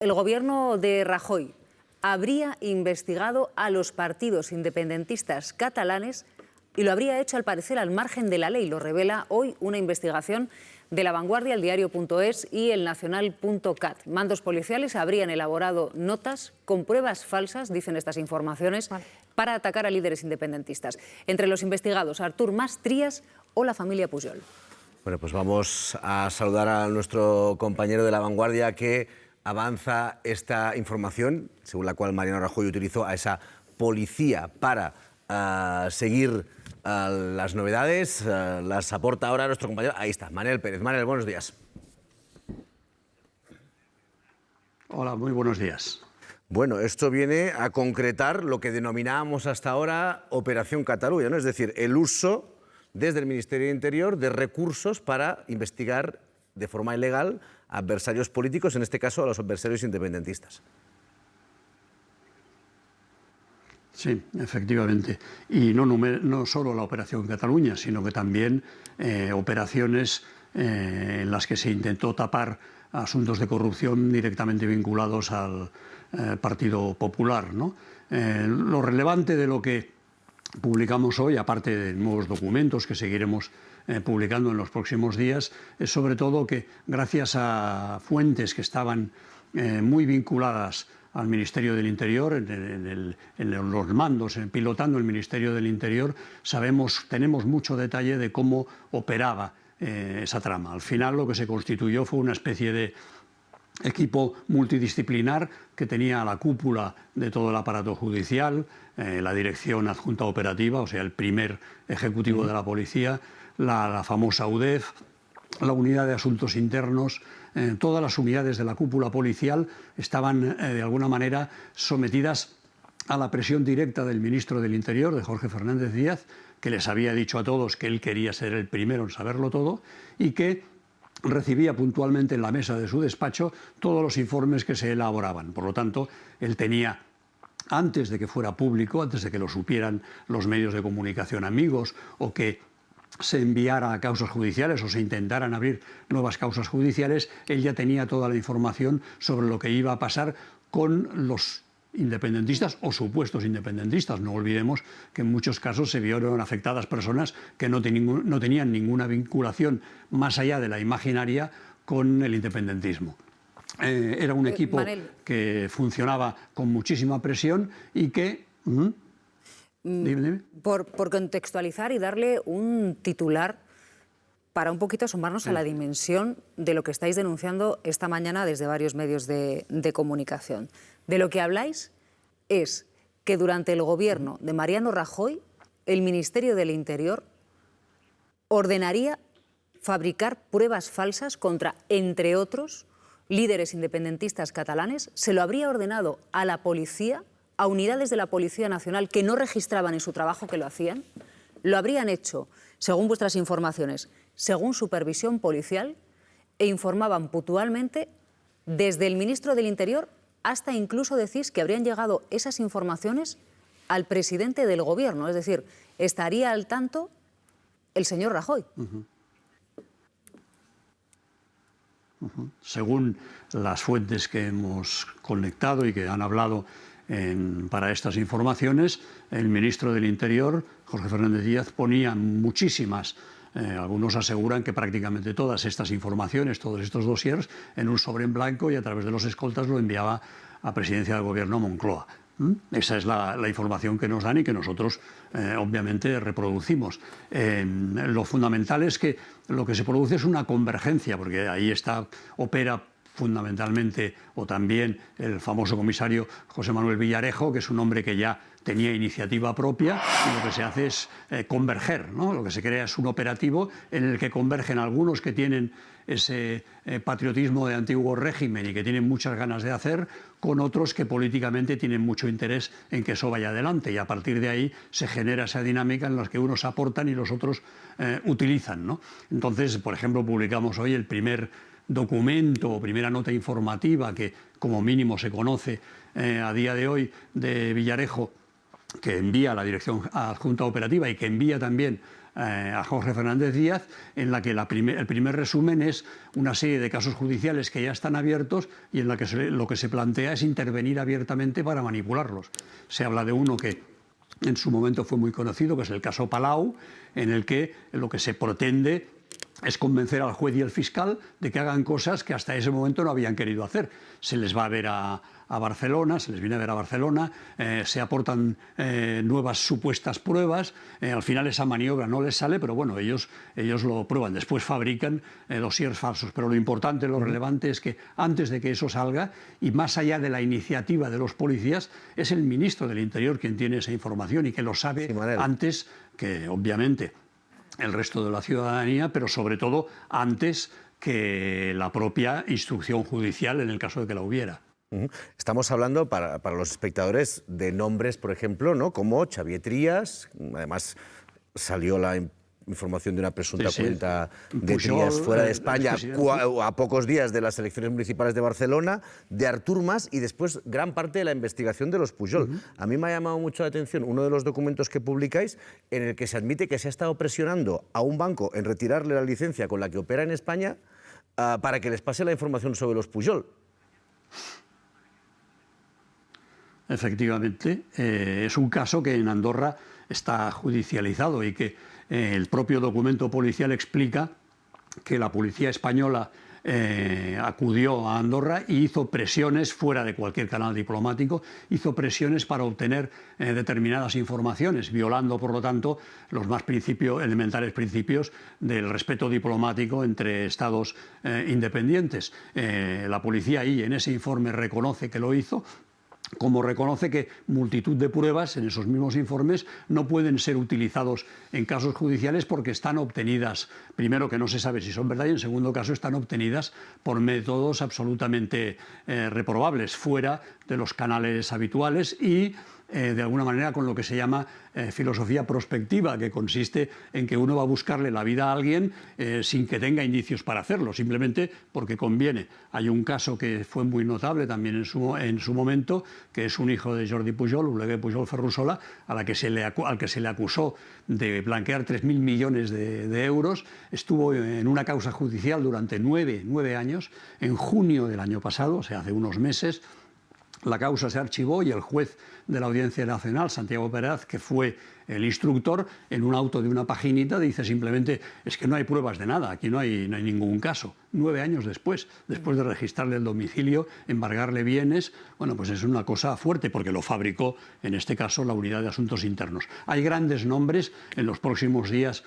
El gobierno de Rajoy habría investigado a los partidos independentistas catalanes y lo habría hecho, al parecer, al margen de la ley. Lo revela hoy una investigación de La Vanguardia, el diario.es y el nacional.cat. Mandos policiales habrían elaborado notas con pruebas falsas, dicen estas informaciones, para atacar a líderes independentistas. Entre los investigados, Artur Mas, Trias o la familia Pujol. Bueno, pues vamos a saludar a nuestro compañero de La Vanguardia que avanza esta información, según la cual Mariano Rajoy utilizó a esa policía para seguir las novedades. Las aporta ahora nuestro compañero. Ahí está, Manel Pérez. Manel, buenos días. Hola, muy buenos días. Bueno, esto viene a concretar lo que denominábamos hasta ahora Operación Cataluña, ¿no? Es decir, el uso desde el Ministerio de Interior de recursos para investigar de forma ilegal a adversarios políticos, en este caso a los adversarios independentistas. Sí, efectivamente. Y no solo la Operación Cataluña, sino que también operaciones en las que se intentó tapar asuntos de corrupción directamente vinculados al Partido Popular, ¿no? Lo relevante de lo que publicamos hoy, aparte de nuevos documentos que seguiremos publicando en los próximos días, es sobre todo que gracias a fuentes que estaban muy vinculadas al Ministerio del Interior, en los mandos, pilotando el Ministerio del Interior, tenemos mucho detalle de cómo operaba esa trama. Al final lo que se constituyó fue una especie de equipo multidisciplinar que tenía la cúpula de todo el aparato judicial, la dirección adjunta operativa, o sea, el primer ejecutivo de la policía, la famosa UDEF, la unidad de asuntos internos. Todas las unidades de la cúpula policial estaban de alguna manera sometidas a la presión directa del ministro del Interior, de Jorge Fernández Díaz, que les había dicho a todos que él quería ser el primero en saberlo todo y que recibía puntualmente en la mesa de su despacho todos los informes que se elaboraban. Por lo tanto, él tenía, antes de que fuera público, antes de que lo supieran los medios de comunicación amigos o que se enviara a causas judiciales o se intentaran abrir nuevas causas judiciales, él ya tenía toda la información sobre lo que iba a pasar con los independentistas o supuestos independentistas. No olvidemos que en muchos casos se vieron afectadas personas que no tenían ninguna vinculación más allá de la imaginaria con el independentismo. Era un equipo que funcionaba con muchísima presión y que... Dime. Por contextualizar y darle un titular para un poquito asomarnos a la dimensión de lo que estáis denunciando esta mañana desde varios medios de comunicación. De lo que habláis es que durante el gobierno de Mariano Rajoy, el Ministerio del Interior ordenaría fabricar pruebas falsas contra, entre otros, líderes independentistas catalanes. Se lo habría ordenado a la policía, a unidades de la Policía Nacional que no registraban en su trabajo que lo hacían. Lo habrían hecho, según vuestras informaciones, según supervisión policial, e informaban puntualmente desde el ministro del Interior hasta incluso decís que habrían llegado esas informaciones al presidente del gobierno. Es decir, estaría al tanto el señor Rajoy. Según las fuentes que hemos conectado y que han hablado para estas informaciones, el ministro del Interior, Jorge Fernández Díaz, ponía muchísimas, algunos aseguran que prácticamente todas estas informaciones, todos estos dossiers, en un sobre en blanco y a través de los escoltas lo enviaba a Presidencia del Gobierno, Moncloa. Esa es la información que nos dan y que nosotros obviamente reproducimos. Lo fundamental es que lo que se produce es una convergencia, porque ahí opera fundamentalmente, o también el famoso comisario José Manuel Villarejo, que es un hombre que ya tenía iniciativa propia, y lo que se hace es converger, ¿no? Lo que se crea es un operativo en el que convergen algunos que tienen ese patriotismo de antiguo régimen y que tienen muchas ganas de hacer, con otros que políticamente tienen mucho interés en que eso vaya adelante, y a partir de ahí se genera esa dinámica en la que unos aportan y los otros utilizan, ¿no? Entonces, por ejemplo, publicamos hoy el primer documento o primera nota informativa que como mínimo se conoce a día de hoy de Villarejo, que envía a la Dirección Adjunta Operativa y que envía también a Jorge Fernández Díaz, en la que el primer resumen es una serie de casos judiciales que ya están abiertos y en la que lo que se plantea es intervenir abiertamente para manipularlos. Se habla de uno que en su momento fue muy conocido, que es el caso Palau, en el que lo que se pretende es convencer al juez y al fiscal de que hagan cosas que hasta ese momento no habían querido hacer. Se les va a ver a Barcelona, se les viene a ver a Barcelona, se aportan nuevas supuestas pruebas, al final esa maniobra no les sale, pero bueno, ellos lo prueban, después fabrican dosieres falsos. Pero lo importante, lo relevante es que antes de que eso salga, y más allá de la iniciativa de los policías, es el ministro del Interior quien tiene esa información y que lo sabe antes que, obviamente, el resto de la ciudadanía, pero sobre todo antes que la propia instrucción judicial en el caso de que la hubiera. Estamos hablando, para los espectadores, de nombres, por ejemplo, ¿no?, como Xavier Trías. Además, salió la información de una presunta cuenta de Trías fuera de España a pocos días de las elecciones municipales de Barcelona, de Artur Mas y después gran parte de la investigación de los Pujol. A mí me ha llamado mucho la atención uno de los documentos que publicáis en el que se admite que se ha estado presionando a un banco en retirarle la licencia con la que opera en España para que les pase la información sobre los Pujol. Efectivamente, es un caso que en Andorra está judicializado y que el propio documento policial explica que la policía española acudió a Andorra y hizo presiones fuera de cualquier canal diplomático, hizo presiones para obtener determinadas informaciones, violando, por lo tanto, los más elementales principios del respeto diplomático entre Estados independientes. La policía ahí en ese informe reconoce que lo hizo, como reconoce que multitud de pruebas en esos mismos informes no pueden ser utilizados en casos judiciales porque están obtenidas, primero, que no se sabe si son verdad, y en segundo caso están obtenidas por métodos absolutamente reprobables, fuera de los canales habituales y de alguna manera con lo que se llama filosofía prospectiva, que consiste en que uno va a buscarle la vida a alguien sin que tenga indicios para hacerlo, simplemente porque conviene. Hay un caso que fue muy notable también en su momento, que es un hijo de Jordi Pujol, Oleguer Pujol Ferrusola, al que se le acusó de blanquear 3.000 millones de euros. Estuvo en una causa judicial durante 9 años. En junio del año pasado, o sea, hace unos meses, la causa se archivó y el juez de la Audiencia Nacional, Santiago Pérez, que fue el instructor, en un auto de una paginita dice simplemente: es que no hay pruebas de nada, aquí no hay ningún caso. 9 años después de registrarle el domicilio, embargarle bienes, bueno, pues es una cosa fuerte porque lo fabricó, en este caso, la Unidad de Asuntos Internos. Hay grandes nombres, en los próximos días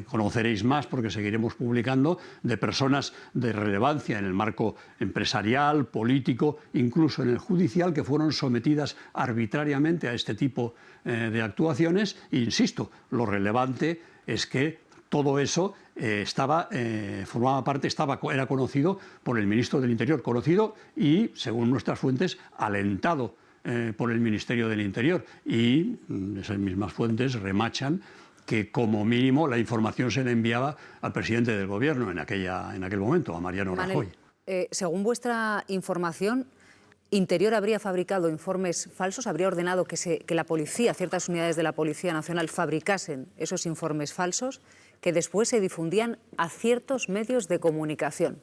conoceréis más porque seguiremos publicando, de personas de relevancia en el marco empresarial, político, incluso en el judicial, que fueron sometidas arbitrariamente a este tipo de actuaciones. E insisto, lo relevante es que todo eso era conocido por el ministro del Interior, conocido y, según nuestras fuentes, alentado por el Ministerio del Interior. Y esas mismas fuentes remachan que, como mínimo, la información se le enviaba al presidente del Gobierno en aquel momento, a Mariano Rajoy. Según vuestra información, Interior habría fabricado informes falsos, habría ordenado que la policía, ciertas unidades de la Policía Nacional, fabricasen esos informes falsos que después se difundían a ciertos medios de comunicación.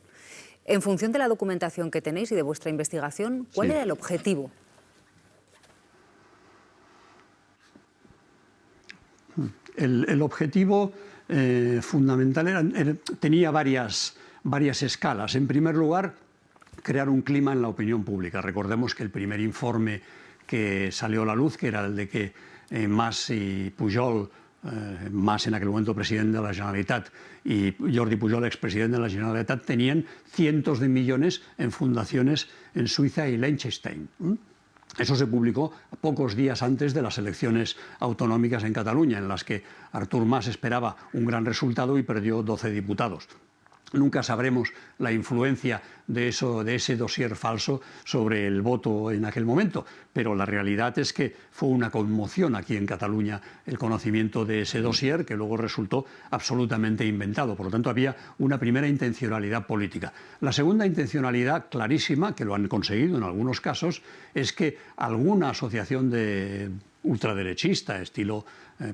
En función de la documentación que tenéis y de vuestra investigación, ¿cuál era el objetivo? El objetivo fundamental tenía varias escalas. En primer lugar, crear un clima en la opinión pública. Recordemos que el primer informe que salió a la luz, que era el de que Mas y Pujol, Mas en aquel momento presidente de la Generalitat y Jordi Pujol, expresidente de la Generalitat, tenían cientos de millones en fundaciones en Suiza y Liechtenstein. Eso se publicó pocos días antes de las elecciones autonómicas en Cataluña, en las que Artur Mas esperaba un gran resultado y perdió 12 diputados. Nunca sabremos la influencia de ese dossier falso sobre el voto en aquel momento, pero la realidad es que fue una conmoción aquí en Cataluña el conocimiento de ese dossier, que luego resultó absolutamente inventado. Por lo tanto, había una primera intencionalidad política. La segunda intencionalidad clarísima, que lo han conseguido en algunos casos, es que alguna asociación de ultraderechista, estilo,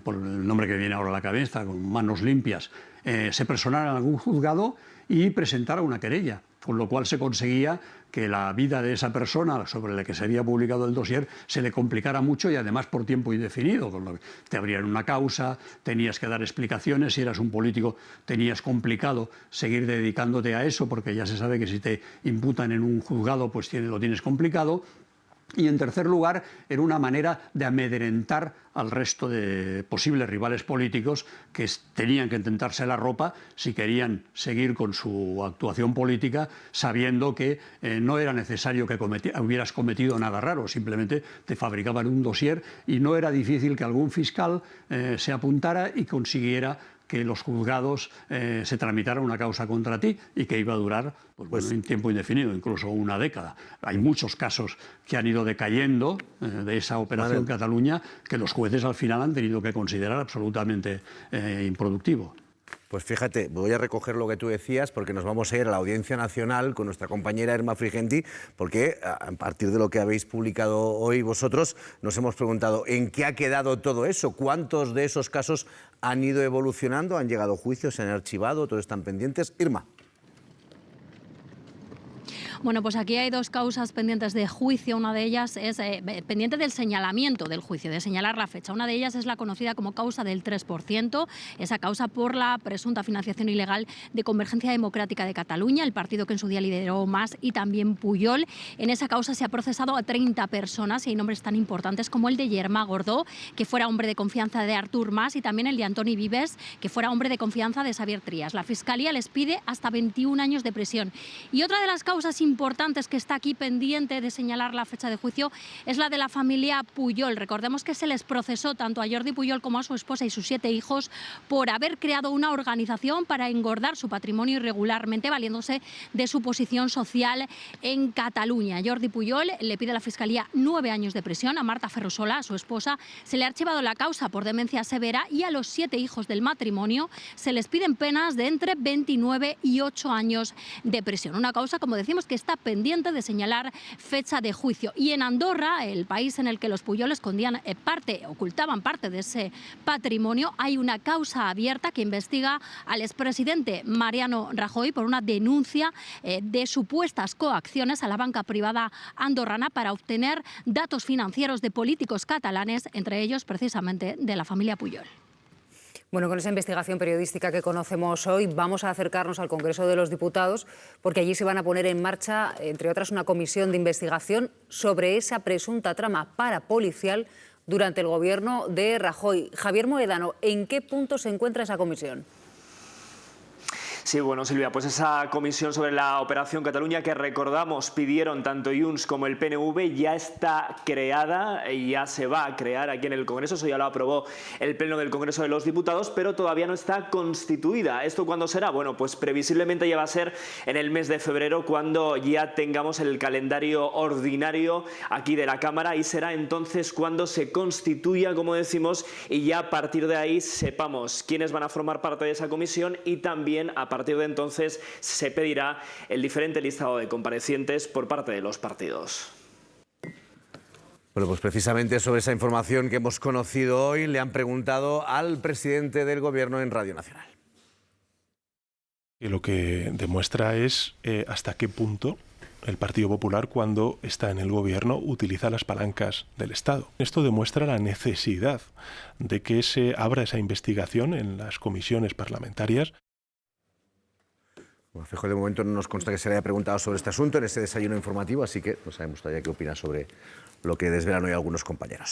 por el nombre que viene ahora a la cabeza, con manos limpias, se personara en algún juzgado y presentara una querella, con lo cual se conseguía que la vida de esa persona sobre la que se había publicado el dossier se le complicara mucho y además por tiempo indefinido, con lo que te abrían una causa, tenías que dar explicaciones, si eras un político tenías complicado seguir dedicándote a eso porque ya se sabe que si te imputan en un juzgado pues lo tienes complicado. Y en tercer lugar, era una manera de amedrentar al resto de posibles rivales políticos que tenían que intentarse la ropa si querían seguir con su actuación política, sabiendo que no era necesario que hubieras cometido nada raro, simplemente te fabricaban un dossier y no era difícil que algún fiscal se apuntara y consiguiera que los juzgados se tramitara una causa contra ti y que iba a durar un tiempo indefinido, incluso una década. Hay muchos casos que han ido decayendo de esa operación Cataluña que los jueces al final han tenido que considerar absolutamente improductivo. Pues fíjate, voy a recoger lo que tú decías porque nos vamos a ir a la Audiencia Nacional con nuestra compañera Irma Frigenti, porque a partir de lo que habéis publicado hoy vosotros nos hemos preguntado ¿en qué ha quedado todo eso? ¿Cuántos de esos casos han ido evolucionando? ¿Han llegado a juicios? ¿Se han archivado? ¿Todos están pendientes? Irma. Bueno, pues aquí hay dos causas pendientes de juicio. Una de ellas es pendiente del señalamiento del juicio, de señalar la fecha. Una de ellas es la conocida como causa del 3%, esa causa por la presunta financiación ilegal de Convergencia Democrática de Cataluña, el partido que en su día lideró Mas y también Pujol. En esa causa se ha procesado a 30 personas y hay nombres tan importantes como el de Yerma Gordó, que fuera hombre de confianza de Artur Mas, y también el de Antoni Vives, que fuera hombre de confianza de Xavier Trias. La Fiscalía les pide hasta 21 años de prisión. Y otra de las causas importantes que está aquí pendiente de señalar la fecha de juicio es la de la familia Pujol. Recordemos que se les procesó tanto a Jordi Pujol como a su esposa y sus 7 hijos por haber creado una organización para engordar su patrimonio irregularmente, valiéndose de su posición social en Cataluña. Jordi Pujol le pide a la Fiscalía 9 años de prisión. A Marta Ferrusola, a su esposa, se le ha archivado la causa por demencia severa y a los 7 hijos del matrimonio se les piden penas de entre 29 y 8 años de prisión. Una causa, como decimos, que está pendiente de señalar fecha de juicio. Y en Andorra, el país en el que los Pujol escondían ocultaban parte de ese patrimonio, hay una causa abierta que investiga al expresidente Mariano Rajoy por una denuncia de supuestas coacciones a la banca privada andorrana para obtener datos financieros de políticos catalanes, entre ellos precisamente de la familia Pujol. Bueno, con esa investigación periodística que conocemos hoy, vamos a acercarnos al Congreso de los Diputados, porque allí se van a poner en marcha, entre otras, una comisión de investigación sobre esa presunta trama parapolicial durante el gobierno de Rajoy. Javier Mohedano, ¿en qué punto se encuentra esa comisión? Sí, bueno, Silvia, pues esa comisión sobre la Operación Cataluña que recordamos pidieron tanto Junts como el PNV ya está creada y ya se va a crear aquí en el Congreso. Eso ya lo aprobó el Pleno del Congreso de los Diputados, pero todavía no está constituida. ¿Esto cuándo será? Bueno, pues previsiblemente ya va a ser en el mes de febrero cuando ya tengamos el calendario ordinario aquí de la Cámara y será entonces cuando se constituya, como decimos, y ya a partir de ahí sepamos quiénes van a formar parte de esa comisión y también a partir de entonces se pedirá el diferente listado de comparecientes por parte de los partidos. Bueno, pues precisamente sobre esa información que hemos conocido hoy le han preguntado al presidente del Gobierno en Radio Nacional. Y lo que demuestra es hasta qué punto el Partido Popular, cuando está en el gobierno, utiliza las palancas del Estado. Esto demuestra la necesidad de que se abra esa investigación en las comisiones parlamentarias. Bueno, Feijóo de momento no nos consta que se le haya preguntado sobre este asunto en ese desayuno informativo, así que no sabemos todavía qué opina sobre lo que desvelan hoy algunos compañeros.